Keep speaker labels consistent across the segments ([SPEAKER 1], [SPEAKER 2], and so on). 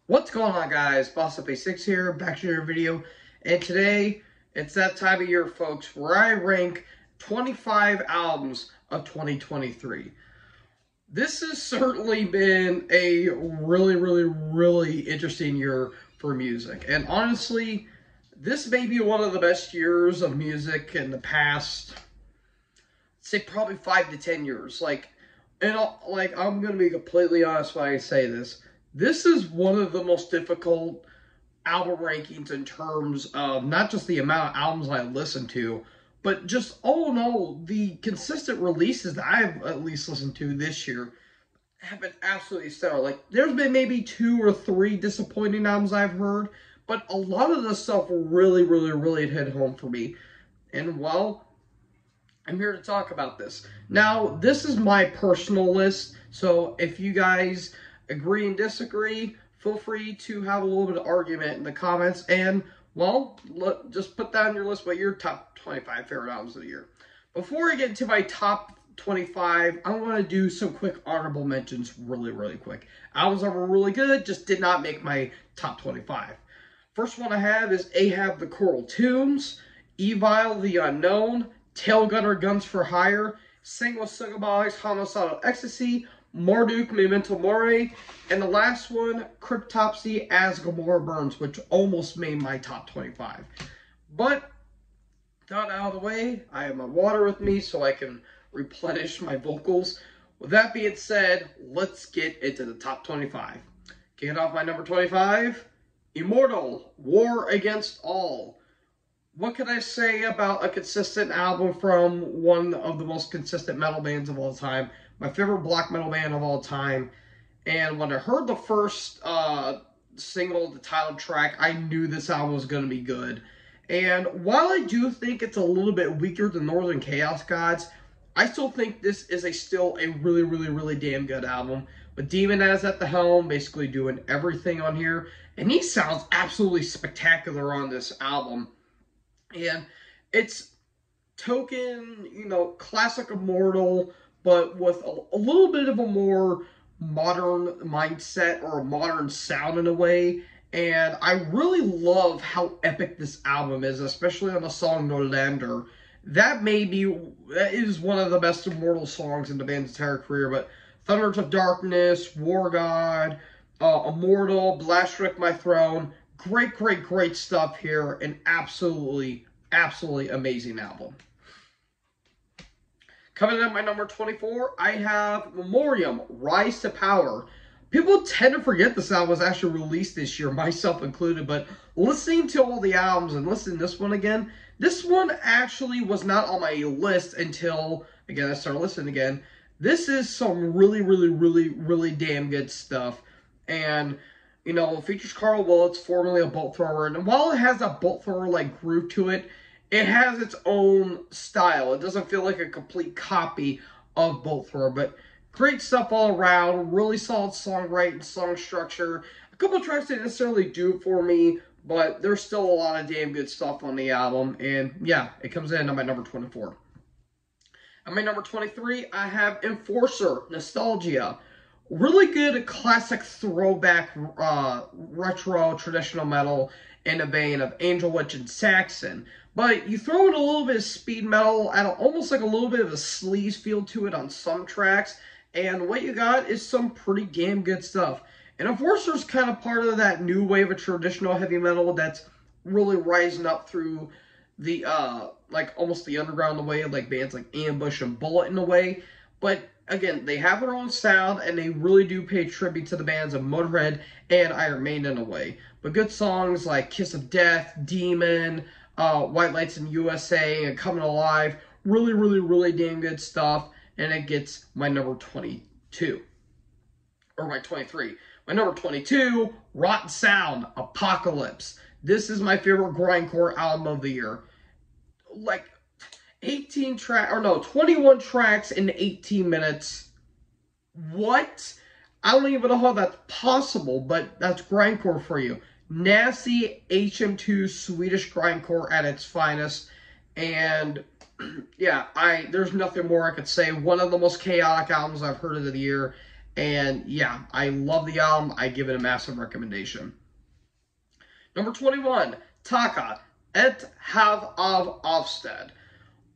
[SPEAKER 1] What's going on, guys? BossUp86 here, back to your video. And today, it's that time of year, folks, where I rank 25 albums of 2023. This has certainly been a really interesting year for music. And honestly, this may be one of the best years of music in the past, say, probably 5 to 10 years. I'm going to be completely honest when I say this. This is one of the most difficult album rankings in terms of not just the amount of albums I listen to, but just all in all, the consistent releases that I've at least listened to this year have been absolutely stellar. Like, there's been maybe 2 or 3 disappointing albums I've heard, but a lot of the stuff really hit home for me. And, well, I'm here to talk about this. Now, this is my personal list, so if you guys agree and disagree, feel free to have a little bit of argument in the comments, and, well, just put down your list what your top 25 favorite albums of the year. Before I get into my top 25, I want to do some quick honorable mentions really quick. Albums that were really good, just did not make my top 25. First one I have is Ahab the Coral Tombs, Evile the Unknown, Tailgunner Guns for Hire, Sing with Sugabog's Homicidal Ecstasy, Marduk Memento Mori, and the last one, Cryptopsy As Gomorrah Burns, which almost made my top 25. But, that out of the way, I have my water with me so I can replenish my vocals. With that being said, let's get into the top 25. Kicking off my number 25, Immortal, War Against All. What can I say about a consistent album from one of the most consistent metal bands of all time? My favorite black metal band of all time. And when I heard the first single, the title track, I knew this album was going to be good. And while I do think it's a little bit weaker than Northern Chaos Gods, I still think this is still a really damn good album. With Demonaz at the helm, basically doing everything on here. And he sounds absolutely spectacular on this album. And it's token, classic Immortal, but with a little bit of a more modern mindset or a modern sound in a way. And I really love how epic this album is, especially on the song Norlander. That is one of the best Immortal songs in the band's entire career. But Thunders of Darkness, War God, Immortal, Blastrik My Throne. Great stuff here. An absolutely amazing album. Coming in at my number 24, I have Memoriam, Rise to Power. People tend to forget this album was actually released this year, myself included, but listening to all the albums and listening to this one again, this one actually was not on my list until, again, I started listening again. This is some really damn good stuff. And, it features Carl Willits, formerly a bolt thrower, and while it has a bolt thrower-like groove to it, it has its own style. It doesn't feel like a complete copy of Bolt Thrower, but great stuff all around. Really solid songwriting, song structure. A couple of tracks didn't necessarily do it for me, but there's still a lot of damn good stuff on the album. And yeah, it comes in at my number 24. At my number 23, I have Enforcer, Nostalgia. Really good classic throwback retro traditional metal in the vein of Angel Witch and Saxon. But you throw in a little bit of speed metal and almost like a little bit of a sleaze feel to it on some tracks. And what you got is some pretty damn good stuff. And Enforcer's kind of part of that new wave of traditional heavy metal that's really rising up through the, almost the underground in a way, like bands like Ambush and Bullet in a way. But again, they have their own sound, and they really do pay tribute to the bands of Motorhead and Iron Maiden in a way. But good songs like Kiss of Death, Demon, White Lights in USA, and Coming Alive, really damn good stuff. And it gets my number 22. Or my 23. My number 22, Rotten Sound, Apocalypse. This is my favorite grindcore album of the year. Like, 21 tracks in 18 minutes. What? I don't even know how that's possible, but that's grindcore for you. Nasty HM2 Swedish grindcore at its finest. And yeah, there's nothing more I could say. One of the most chaotic albums I've heard of the year. And yeah, I love the album. I give it a massive recommendation. Number 21, Taka, Et Have av Avsted.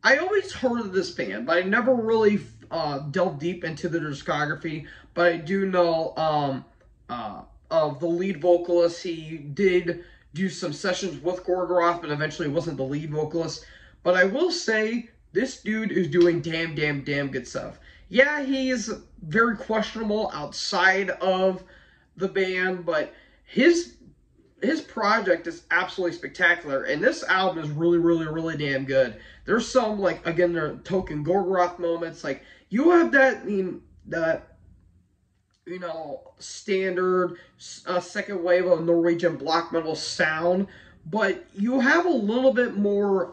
[SPEAKER 1] I always heard of this band, but I never really delved deep into their discography. But I do know of the lead vocalist. He did do some sessions with Gorgoroth, but eventually wasn't the lead vocalist. But I will say, this dude is doing damn good stuff. Yeah, he's very questionable outside of the band, but his project is absolutely spectacular, and this album is really damn good. There's some, like, again, there are token Gorgoroth moments. Like, you have that, you know, standard second wave of Norwegian black metal sound, but you have a little bit more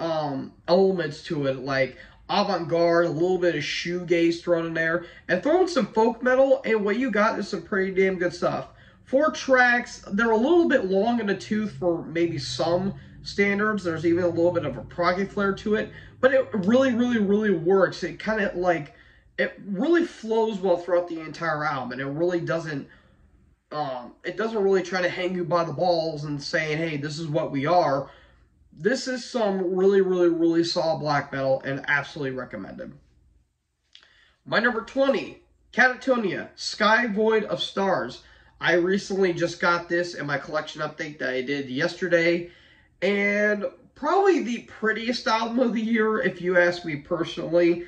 [SPEAKER 1] elements to it, like avant-garde, a little bit of shoegaze thrown in there, and throw in some folk metal, and what you got is some pretty damn good stuff. 4 tracks, they're a little bit long in the tooth for maybe some standards. There's even a little bit of a proggy flair to it, but it really works. It kind of like, it really flows well throughout the entire album, and it really doesn't really try to hang you by the balls and saying, hey, this is what we are. This is some really solid black metal, and absolutely recommended. My number 20, Katatonia, Sky Void of Stars. I recently just got this in my collection update that I did yesterday, and probably the prettiest album of the year, if you ask me personally.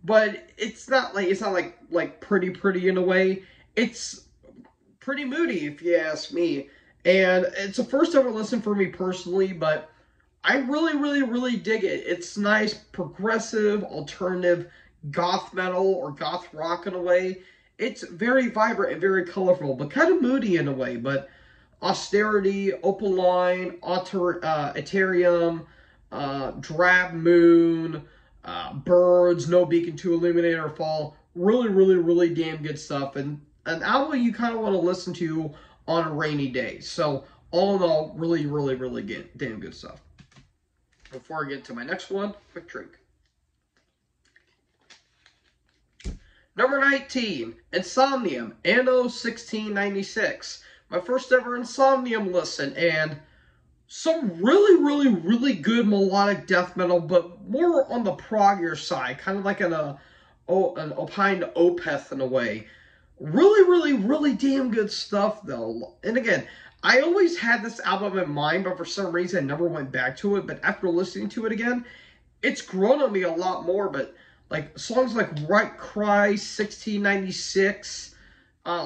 [SPEAKER 1] But it's not like pretty in a way. It's pretty moody, if you ask me. And it's a first ever listen for me personally, but I really dig it. It's nice, progressive, alternative goth metal or goth rock in a way. It's very vibrant and very colorful, but kind of moody in a way. But Austerity, Opaline, Ethereum, Drab Moon, Birds, No Beacon to Illuminate or Fall. Really damn good stuff. And an album you kind of want to listen to on a rainy day. So all in all, really damn good stuff. Before I get to my next one, quick drink. Number 19, Insomnium, Anno 1696. My first ever Insomnium listen, and some really good melodic death metal, but more on the proggier side, kind of like an opined Opeth in a way. Really damn good stuff, though. And again, I always had this album in mind, but for some reason I never went back to it. But after listening to it again, it's grown on me a lot more. But like songs like Right Cry, 1696,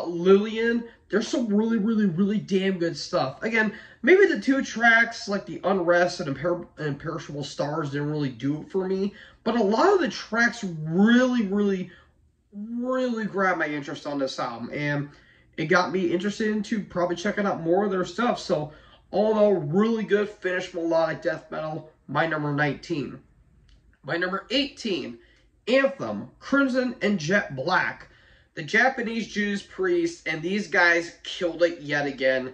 [SPEAKER 1] Lillian, there's some really damn good stuff. Again, maybe the 2 tracks like The Unrest and Imperishable Stars didn't really do it for me, but a lot of the tracks really grabbed my interest on this album, and it got me interested into probably checking out more of their stuff. So all in all, really good finished melodic death metal. My number 19. My number 18, Anthem, Crimson and Jet Black. The Japanese Judas Priest, and these guys killed it yet again.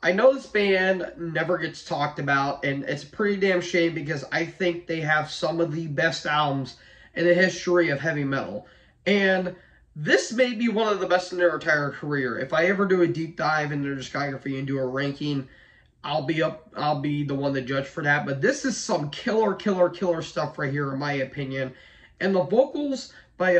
[SPEAKER 1] I know this band never gets talked about, and it's a pretty damn shame because I think they have some of the best albums in the history of heavy metal. And this may be one of the best in their entire career. If I ever do a deep dive in their discography and do a ranking, I'll be the one to judge for that. But this is some killer stuff right here, in my opinion. And the vocals by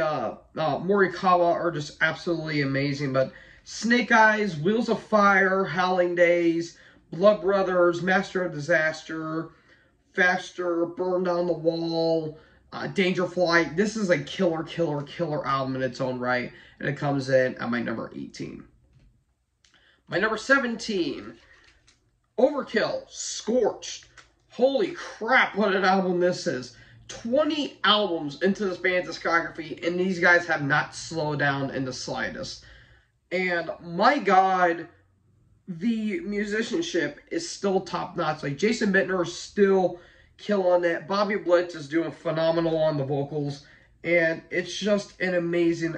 [SPEAKER 1] Morikawa are just absolutely amazing. But Snake Eyes, Wheels of Fire, Howling Days, Blood Brothers, Master of Disaster, Faster, Burn Down the Wall, Danger Flight. This is a killer album in its own right. And it comes in at my number 18. My number 17, Overkill, Scorched. Holy crap, what an album this is. 20 albums into this band's discography, and these guys have not slowed down in the slightest. And my God, the musicianship is still top notch. Like, Jason Bittner is still killing it. Bobby Blitz is doing phenomenal on the vocals. And it's just an amazing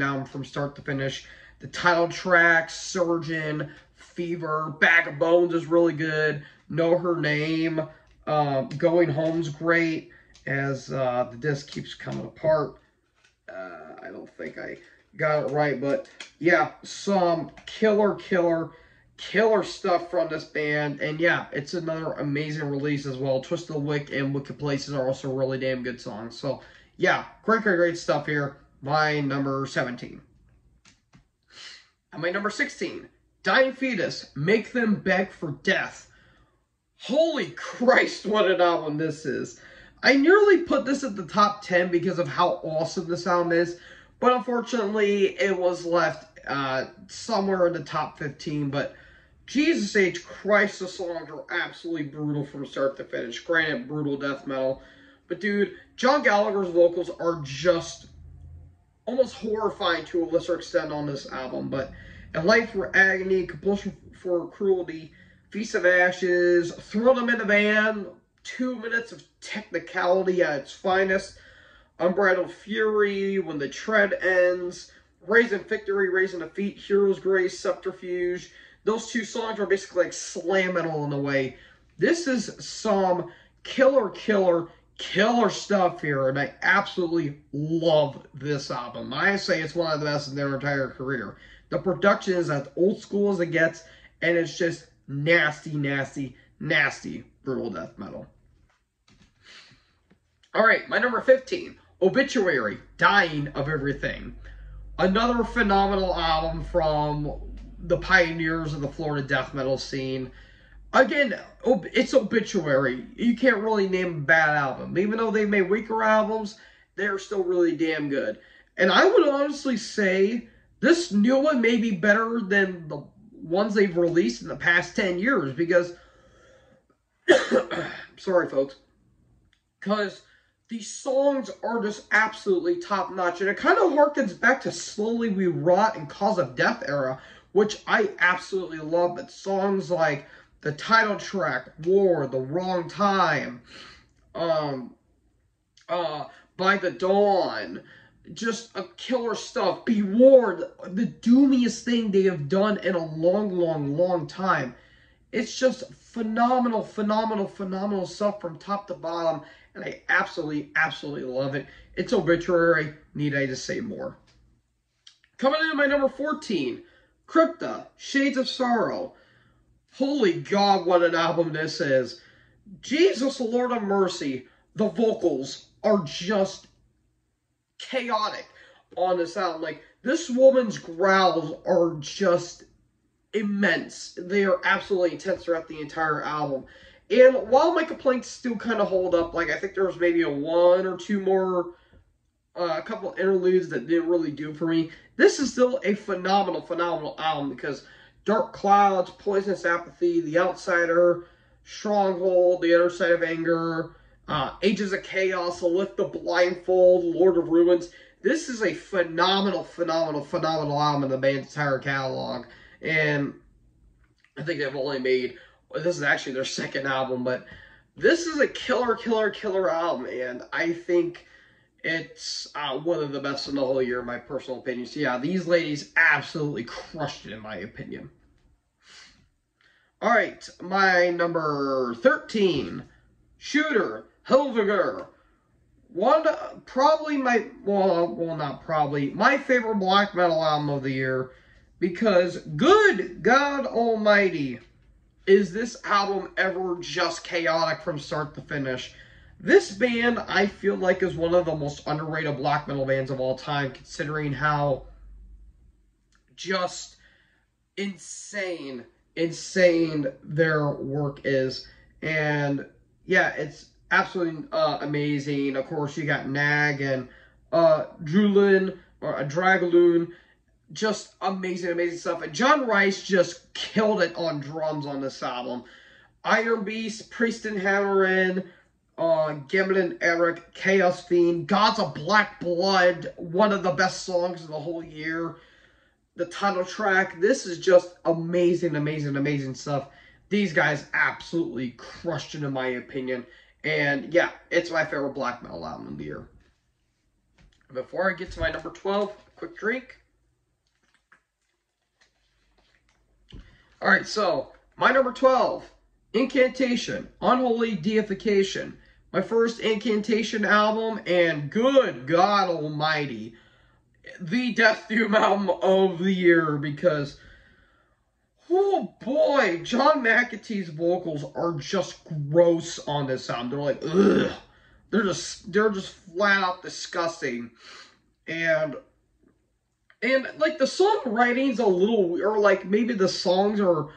[SPEAKER 1] album from start to finish. The title tracks, Surgeon, Fever, Bag of Bones is really good. Know Her Name. Going Home's great, as the disc keeps coming apart. I don't think I got it right. But yeah, some killer stuff from this band. And yeah, it's another amazing release as well. Twist of the Wick and Wicked Places are also really damn good songs. So yeah, great stuff here. My number 17. And my number 16, Dying Fetus, Make Them Beg for Death. Holy Christ, what an album this is. I nearly put this at the top 10 because of how awesome this album is, but unfortunately it was left somewhere in the top 15. But Jesus H. Christ, the songs are absolutely brutal from start to finish. Granted, brutal death metal. But dude, John Gallagher's vocals are just almost horrifying to a lesser extent on this album. But A Life for Agony, Compulsion for Cruelty, Feast of Ashes, Throw Them in the Van, 2 minutes of technicality at its finest, Unbridled Fury, When the Tread Ends, Raising Victory, Raising Defeat, Hero's Grace, Subterfuge. Those two songs are basically like slam metal in a way. This is some killer stuff here, and I absolutely love this album. I say it's one of the best in their entire career. The production is as old school as it gets, and it's just nasty brutal death metal. Alright, my number 15, Obituary, Dying of Everything. Another phenomenal album from the pioneers of the Florida death metal scene. Again, it's Obituary. You can't really name a bad album. Even though they made weaker albums, they're still really damn good. And I would honestly say this new one may be better than the ones they've released in the past 10 years. Because, sorry folks, because these songs are just absolutely top notch. And it kind of harkens back to Slowly We Rot and Cause of Death era, which I absolutely love. But songs like the title track, War, The Wrong Time, By the Dawn, just a killer stuff. Be Warned, the doomiest thing they have done in a long time. It's just phenomenal stuff from top to bottom, and I absolutely love it. It's Obituary, need I to say more. Coming in at my number 14, Crypta, Shades of Sorrow. Holy God, what an album this is. Jesus, Lord of Mercy. The vocals are just chaotic on this album. Like, this woman's growls are just immense. They are absolutely intense throughout the entire album. And while my complaints still kind of hold up, like, I think there was maybe one or two more, a couple interludes that didn't really do it for me, this is still a phenomenal album, because Dark Clouds, Poisonous Apathy, The Outsider, Stronghold, The Other Side of Anger, Ages of Chaos, Lift the Blindfold, Lord of Ruins. This is a phenomenal album in the band's entire catalog. And I think they've only made, this is actually their second album, but this is a killer album. And I think it's one of the best in the whole year, in my personal opinion. So yeah, these ladies absolutely crushed it, in my opinion. Alright, my number 13, Shooter, Helvegr. Probably my, well, not probably, my favorite black metal album of the year. Because, good God Almighty, is this album ever just chaotic from start to finish. This band, I feel like, is one of the most underrated black metal bands of all time, considering how just insane their work is. And yeah, it's absolutely amazing. Of course, you got Nag and Dragaloon. Just amazing stuff. And John Rice just killed it on drums on this album. Iron Beast, Priest and Hammerin, Gimlin Eric, Chaos Fiend, Gods of Black Blood, one of the best songs of the whole year. The title track, this is just amazing stuff. These guys absolutely crushed it, in my opinion. And yeah, it's my favorite black metal album of the year. Before I get to my number 12, quick drink. Alright, so, my number 12, Incantation, Unholy Deification. My first Incantation album, and good God Almighty, the Death Doom album of the year because, oh boy, John McAtee's vocals are just gross on this album. They're like, ugh. They're just flat out disgusting. And like the songwriting's a little, or like maybe the songs are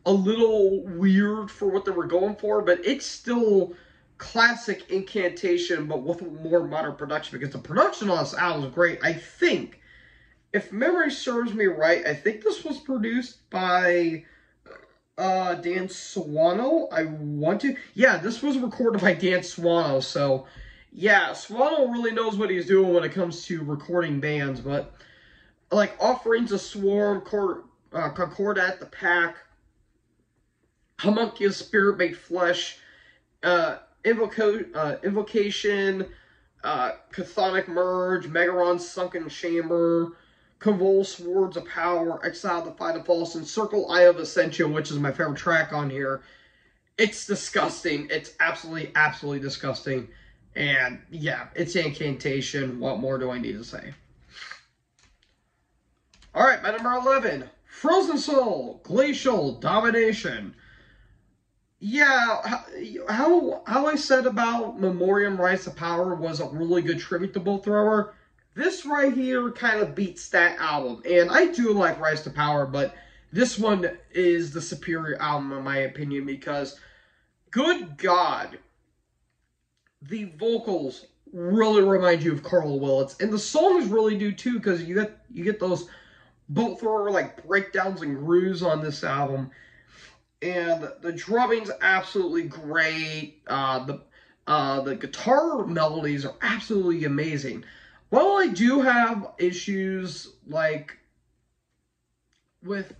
[SPEAKER 1] a little weird for what they were going for, but it's still classic Incantation, but with more modern production, because the production on this album is great. I think, if memory serves me right, I think this was produced by Dan Swano. Yeah, this was recorded by Dan Swano, so yeah, Swano really knows what he's doing when it comes to recording bands, but like Offerings of Swarm, Concordat the Pack, Homunculus Spirit Made Flesh, Invocation, Chthonic Merge, Megaron's Sunken Chamber, Convulse Words of Power, Exile the Fight of False, and Circle Eye of Ascension, which is my favorite track on here. It's disgusting. It's absolutely, absolutely disgusting. And yeah, it's Incantation. What more do I need to say? Alright, my number 11. Frozen Soul, Glacial Domination. Yeah, how I said about Memoriam Rise to Power was a really good tribute to Bolt Thrower. This right here kind of beats that album. And I do like Rise to Power, but this one is the superior album in my opinion because, good God, the vocals really remind you of Carl Willits. And the songs really do too, because you get those Bolt Thrower like breakdowns and grooves on this album. And the drumming's absolutely great. The guitar melodies are absolutely amazing. While I do have issues like with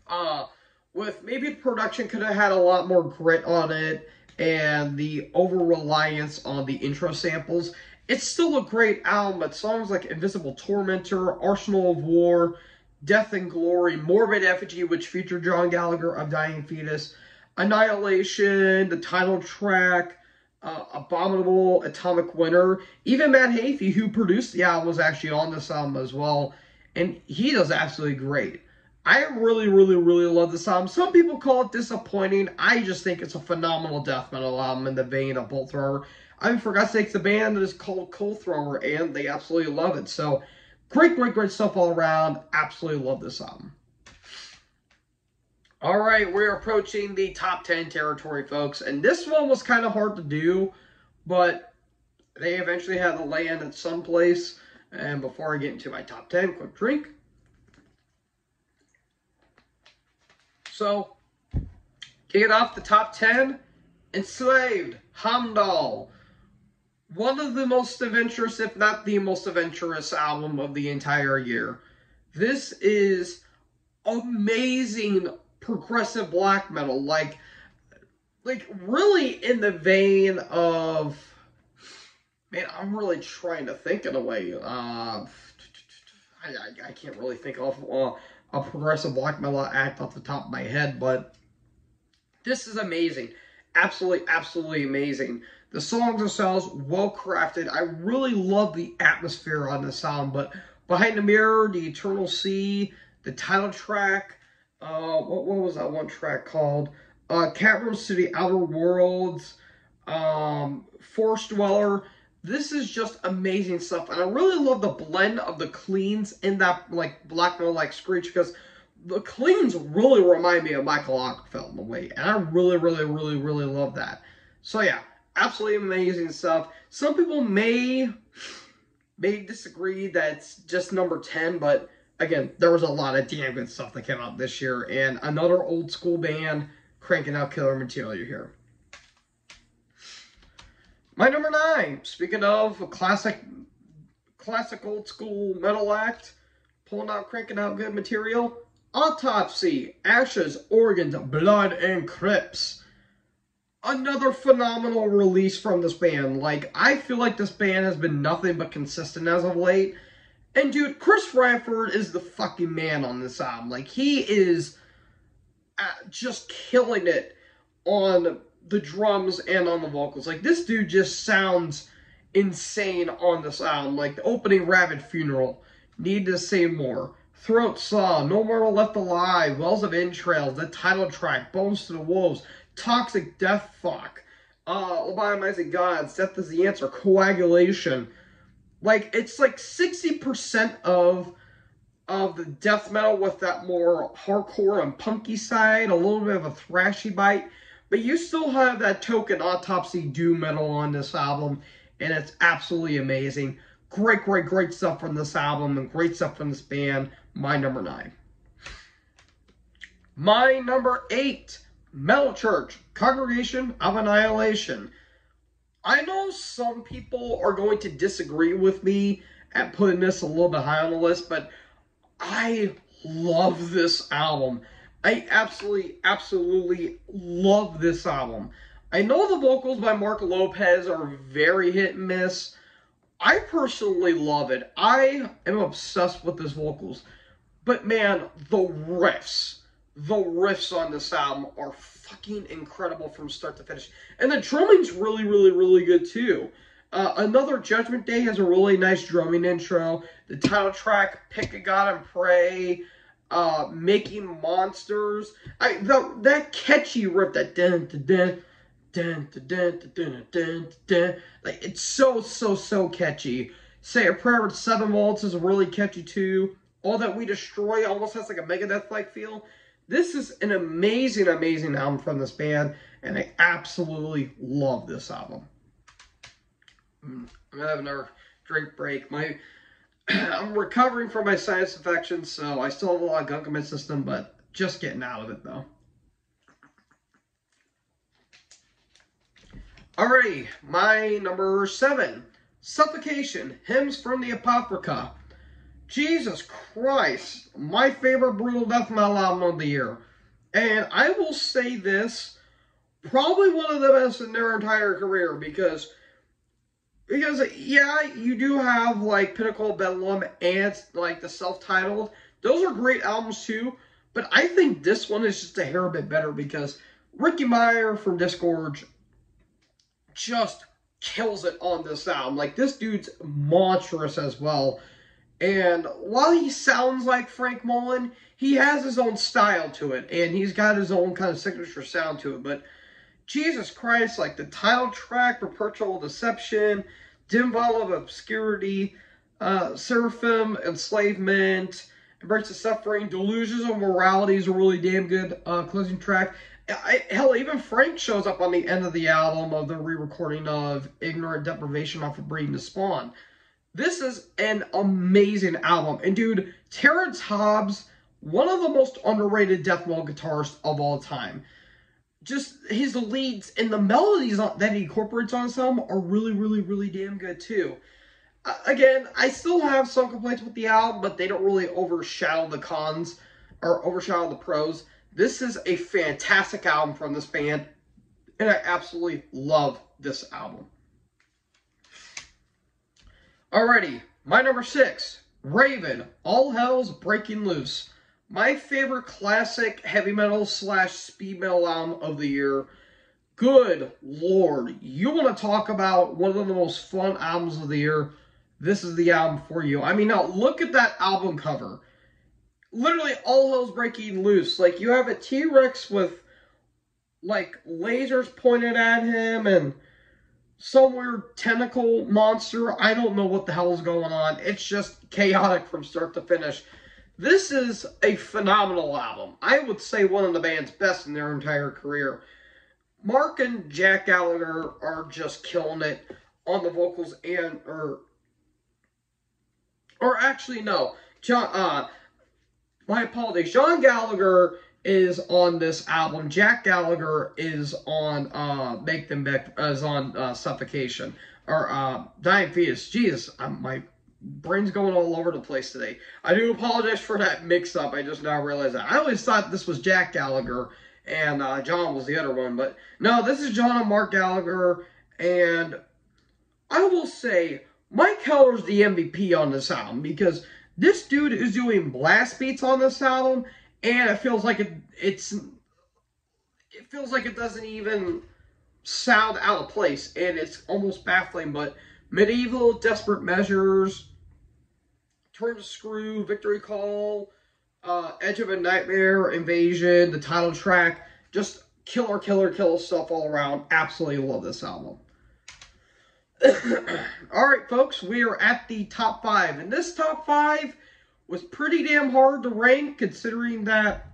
[SPEAKER 1] maybe the production could have had a lot more grit on it and the over reliance on the intro samples, it's still a great album. But songs like Invisible Tormentor, Arsenal of War, Death and Glory, Morbid Effigy, which featured John Gallagher of Dying Fetus, Annihilation, the title track, Abominable, Atomic Winter. Even Matt Heafy, who produced the album, was actually on this album as well. And he does absolutely great. I really, really, really love this album. Some people call it disappointing. I just think it's a phenomenal death metal album in the vein of Bolt Thrower. I mean, for God's sakes, the band is called Cold Thrower, and they absolutely love it. So, great, great, great stuff all around. Absolutely love this album. All right, we're approaching the top 10 territory, folks. And this one was kind of hard to do, but they eventually had to land at some place. And before I get into my top 10, quick drink. So, kicking off the top 10, Enslaved, Heimdall. One of the most adventurous, if not the most adventurous album of the entire year. This is amazing progressive black metal, like really in the vein of, man, I'm really trying to think in a way. I can't really think of a progressive black metal act off the top of my head, but this is amazing. Absolutely, absolutely amazing. The songs themselves, well crafted. I really love the atmosphere on this song, but Behind the Mirror, The Eternal Sea, the title track, what was that one track called? Catrooms to the Outer Worlds, Forest Dweller. This is just amazing stuff, and I really love the blend of the cleans in that like black metal like screech, because the cleans really remind me of Michael Ockfeld in a way, and I really, really, really, really love that. So yeah, absolutely amazing stuff. Some people may disagree that's just number 10, but again, there was a lot of damn good stuff that came out this year, and another old school band cranking out killer material here. My number 9, speaking of a classic old school metal act, cranking out good material, Autopsy, Ashes, Organs, Blood, and Crypts. Another phenomenal release from this band. Like, I feel like this band has been nothing but consistent as of late. And dude, Chris Radford is the fucking man on this album. Like, he is just killing it on the drums and on the vocals. Like, this dude just sounds insane on this album. Like, the opening Rabid Funeral. Need to Say More, Throat Saw, No Mortal Left Alive, Wells of Entrails, the title track, Bones to the Wolves, Toxic Death Fuck, Lobotomizing Gods, Death is the Answer, Coagulation. Like, it's like 60% of the death metal with that more hardcore and punky side, a little bit of a thrashy bite, but you still have that token Autopsy doom metal on this album, and it's absolutely amazing. Great, great, great stuff from this album, and great stuff from this band. My number 9. My number 8, Metal Church, Congregation of Annihilation. I know some people are going to disagree with me at putting this a little bit high on the list, but I love this album. I absolutely love this album. I know the vocals by Mark Lopez are very hit and miss. I personally love it. I am obsessed with his vocals. But man, the riffs on this album are fucking incredible from start to finish. And the drumming's really good too. Another Judgment Day has a really nice drumming intro. The title track, Pick a God and Pray, Making Monsters. That catchy riff, that dun dun dun dun dun dun dun dun dun, like it's so catchy. Say a Prayer with 7 Volts is really catchy too. All That We Destroy almost has like a Megadeth-like feel. This is an amazing album from this band, and I absolutely love this album. I'm gonna have another drink break. I'm recovering from my sinus infection, so I still have a lot of gunk in my system, but just getting out of it though. Alrighty, my number 7, Suffocation, Hymns from the Apocrypha. Jesus Christ, my favorite brutal death metal album of the year. And I will say this, probably one of the best in their entire career, because yeah, you do have like Pinnacle of Bedlam and like the self-titled. Those are great albums too, but I think this one is just a hair bit better because Ricky Meyer from Disgorge just kills it on this album. Like, this dude's monstrous as well. And while he sounds like Frank Mullen, he has his own style to it. And he's got his own kind of signature sound to it. But Jesus Christ, like the title track, Perpetual Deception, Dim Veil of Obscurity, Seraphim, Enslavement, Embrace the Suffering, Delusions of Morality is a really damn good closing track. Hell, even Frank shows up on the end of the album of the re-recording of Ignorant Deprivation off of Breeding the Spawn. This is an amazing album. And dude, Terrence Hobbs, one of the most underrated death metal guitarists of all time. Just his leads and the melodies that he incorporates on this album are really damn good too. Again, I still have some complaints with the album, but they don't really overshadow the cons or overshadow the pros. This is a fantastic album from this band, and I absolutely love this album. Alrighty, my number 6, Raven, All Hell's Breaking Loose. My favorite classic heavy metal / speed metal album of the year. Good Lord, you want to talk about one of the most fun albums of the year? This is the album for you. I mean, now look at that album cover. Literally, all hell's breaking loose. Like, you have a T-Rex with, like, lasers pointed at him and some weird tentacle monster. I don't know what the hell is going on. It's just chaotic from start to finish. This is a phenomenal album. I would say one of the band's best in their entire career. Mark and Jack Gallagher are just killing it on the vocals and, or actually, no. My apologies. John Gallagher is on this album. Jack Gallagher is on Make Them Back, is on Suffocation or Dying Fetus. Jesus, my brain's going all over the place today. I do apologize for that mix-up. I just now realized that. I always thought this was Jack Gallagher and John was the other one, but no, this is John and Mark Gallagher. And I will say Mike Heller's the MVP on this album because this dude is doing blast beats on this album, and it feels like it feels like it doesn't even sound out of place, and it's almost baffling. But Medieval, Desperate Measures, Terms of Screw, Victory Call, Edge of a Nightmare, Invasion, the title track, just killer stuff all around. Absolutely love this album. Alright, folks, we are at the top 5. And this top 5 was pretty damn hard to rank, considering that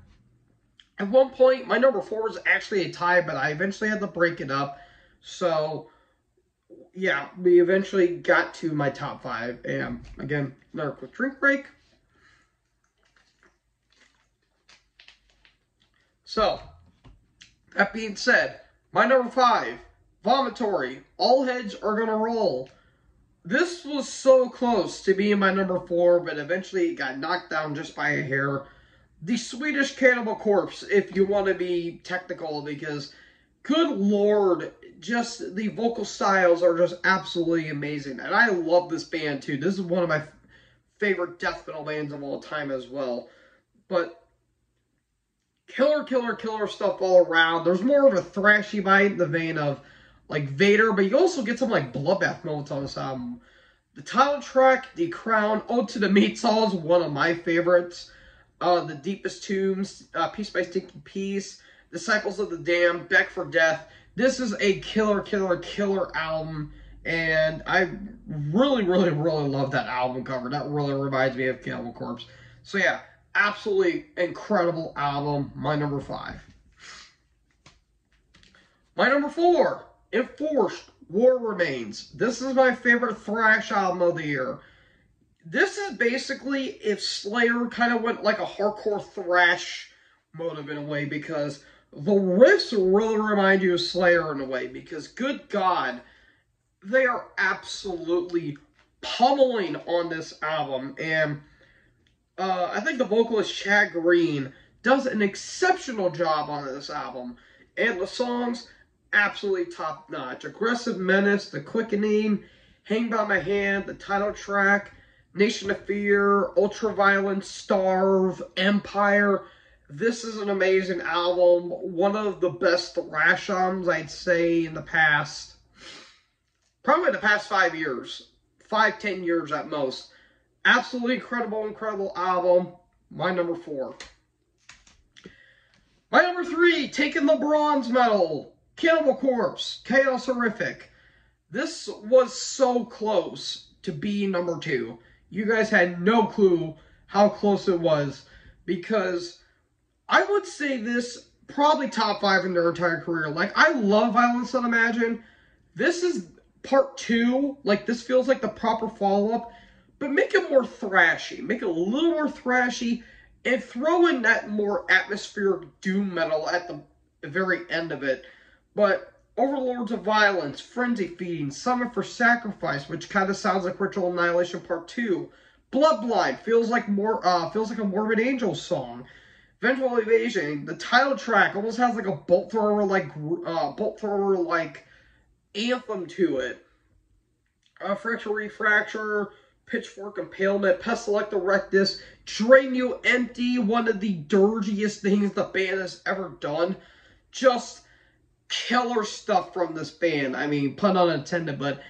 [SPEAKER 1] at one point my number 4 was actually a tie, but I eventually had to break it up. So, yeah, we eventually got to my top 5. And, again, another quick drink break. So, that being said, my number 5, Vomitory, All Heads Are Gonna Roll. This was so close to being my number 4, but eventually it got knocked down just by a hair. The Swedish Cannibal Corpse, if you want to be technical, because, good lord, just the vocal styles are just absolutely amazing. And I love this band, too. This is one of my favorite death metal bands of all time as well. But killer stuff all around. There's more of a thrashy vibe in the vein of like Vader, but you also get some like bloodbath moments on this album. The title track, The Crown, Ode to the Meat Saw is one of my favorites. The Deepest Tombs, Piece by Stinking Peace, Disciples of the Damned, Back for Death. This is a killer album, and I really love that album cover. That really reminds me of Cannibal Corpse. So yeah, absolutely incredible album. My number 5. My number 4, Enforced, War Remains. This is my favorite thrash album of the year. This is basically if Slayer kind of went like a hardcore thrash motive in a way, because the riffs really remind you of Slayer in a way, because good God, they are absolutely pummeling on this album. And I think the vocalist Chad Green does an exceptional job on this album. And the songs, absolutely top-notch. Aggressive Menace, The Quickening, Hang By My Hand, the title track, Nation of Fear, Ultraviolence, Starve, Empire. This is an amazing album. One of the best thrash albums, I'd say, in the past, probably the past 5 years. 5-10 years at most. Absolutely incredible album. My number 4. My number 3, taking the bronze medal, Cannibal Corpse, Chaos Horrific. This was so close to being number 2. You guys had no clue how close it was, because I would say this probably top 5 in their entire career. Like, I love Violence Unimagined. This is part 2. Like, this feels like the proper follow-up, but make it more thrashy. Make it a little more thrashy, and throw in that more atmospheric doom metal at the very end of it. But Overlords of Violence, Frenzy Feeding, Summon for Sacrifice, which kind of sounds like Ritual Annihilation Part 2. Bloodblind feels like a Morbid Angel song. Vengeful Evasion, the title track almost has like a bolt thrower like anthem to it. Fracture Refracture, Pitchfork Impalement, Pestilecta Rectus, Drain You Empty, one of the dirtiest things the band has ever done. Just killer stuff from this band. I mean, pun unintended, but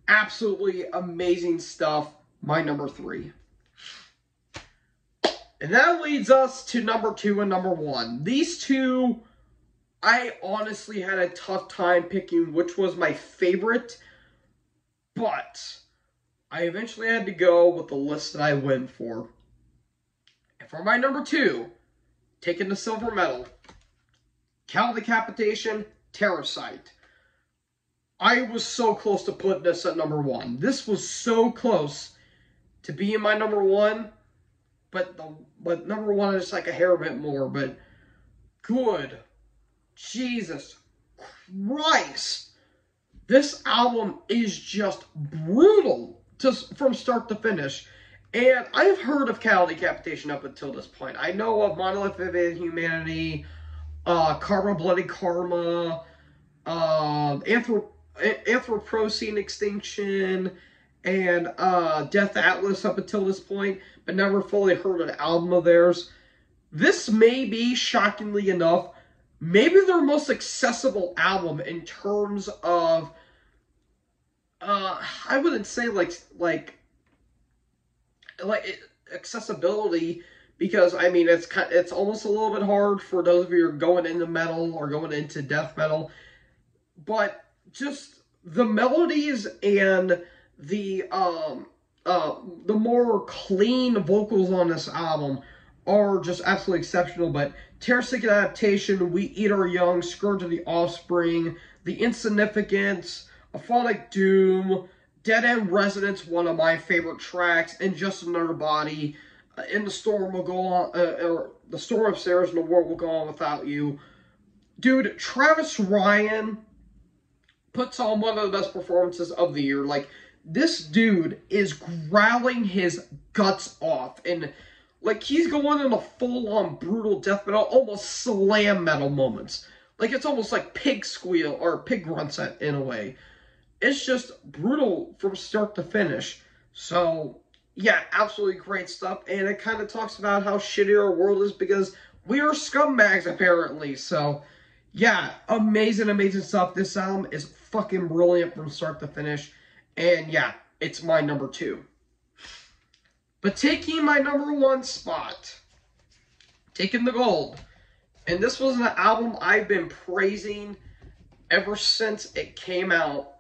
[SPEAKER 1] absolutely amazing stuff. My number 3. And that leads us to number 2 and number 1. These two, I honestly had a tough time picking which was my favorite, but I eventually had to go with the list that I went for. And for my number 2, taking the silver medal, Cowl Decapitation, Terrorsight. I was so close to putting this at number 1. This was so close to being my number 1, but number 1 is like a hair bit more. But good Jesus Christ, this album is just brutal from start to finish. And I've heard of Cowl Decapitation up until this point. I know of Monolith of Inhumanity, Karma Bloody Karma, Anthropocene Extinction, and Death Atlas up until this point, but never fully heard an album of theirs. This may be, shockingly enough, maybe their most accessible album in terms of, I wouldn't say like accessibility, because I mean it's almost a little bit hard for those of you who are going into metal or going into death metal, but just the melodies and the more clean vocals on this album are just absolutely exceptional. But Terrastic Adaptation, We Eat Our Young, Scourge of the Offspring, The Insignificance, Aphonic Doom, Dead End Resonance, one of my favorite tracks, and Just Another Body, In the Storm Will Go On, or The Storm Upstairs and The World Will Go On Without You. Dude, Travis Ryan puts on one of the best performances of the year. Like, this dude is growling his guts off, and like he's going into full-on brutal death metal, almost slam metal moments. Like, it's almost like pig squeal or pig grunts in a way. It's just brutal from start to finish. So yeah, absolutely great stuff. And it kind of talks about how shitty our world is because we are scumbags apparently. So yeah, amazing, amazing stuff. This album is fucking brilliant from start to finish. And yeah, it's my number 2. But taking my number 1 spot, taking the gold. And this was an album I've been praising ever since it came out.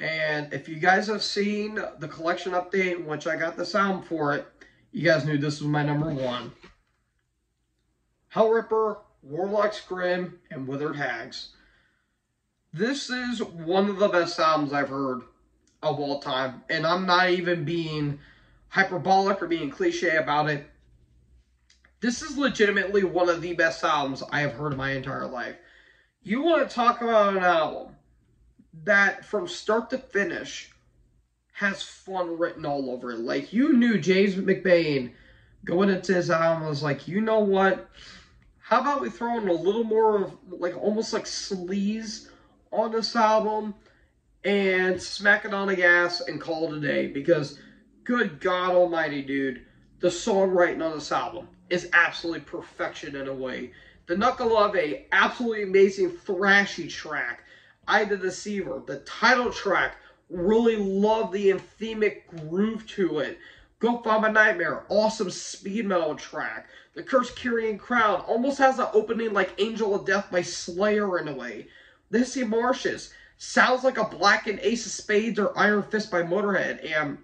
[SPEAKER 1] And if you guys have seen the collection update in which I got this album for it, you guys knew this was my number 1. Hellripper, Warlock's Grim, and Withered Hags. This is one of the best albums I've heard of all time. And I'm not even being hyperbolic or being cliche about it. This is legitimately one of the best albums I have heard in my entire life. You want to talk about an album that from start to finish has fun written all over it. Like, you knew James McBain going into his album was like, you know what? How about we throw in a little more of like almost like sleaze on this album and smack it on the gas and call it a day? Because good God almighty, dude, the songwriting on this album is absolutely perfection in a way. The Knuckle of a absolutely amazing thrashy track. I the Deceiver, the title track, really love the anthemic groove to it. Go Find My Nightmare, awesome speed metal track. The Curse Carrying Crown almost has an opening like Angel of Death by Slayer in a way. The Hissing Marshes sounds like a blackened Ace of Spades or Iron Fist by Motorhead. And,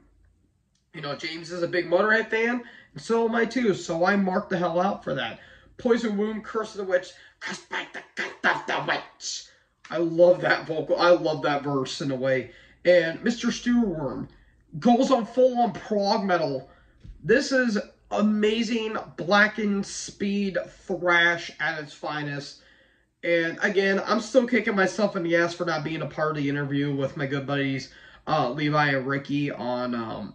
[SPEAKER 1] you know, James is a big Motorhead fan, and so am I too, so I marked the hell out for that. Poison Wound, Curse of the Witch, cursed by the gut of the witch. I love that vocal. I love that verse in a way. And Mr. Stewworm goes on full-on prog metal. This is amazing blackened speed thrash at its finest. And again, I'm still kicking myself in the ass for not being a part of the interview with my good buddies Levi and Ricky on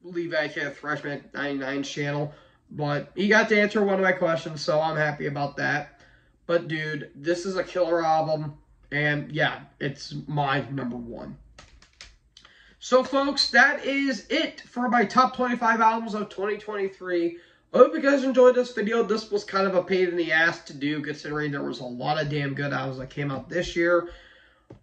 [SPEAKER 1] Levi Thrashman 99's channel. But he got to answer one of my questions, so I'm happy about that. But dude, this is a killer album. And yeah, it's my number 1. So folks, that is it for my top 25 albums of 2023. I hope you guys enjoyed this video. This was kind of a pain in the ass to do, considering there was a lot of damn good albums that came out this year.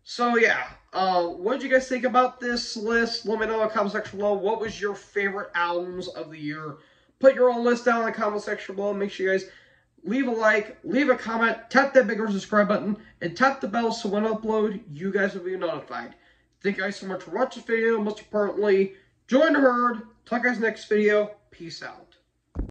[SPEAKER 1] So yeah, what did you guys think about this list? Let me know in the comment section below. What was your favorite albums of the year? Put your own list down in the comment section below. Make sure you guys leave a like, leave a comment, tap that bigger subscribe button, and tap the bell so when I upload, you guys will be notified. Thank you guys so much for watching this video. Most importantly, join the herd. Talk guys next video. Peace out.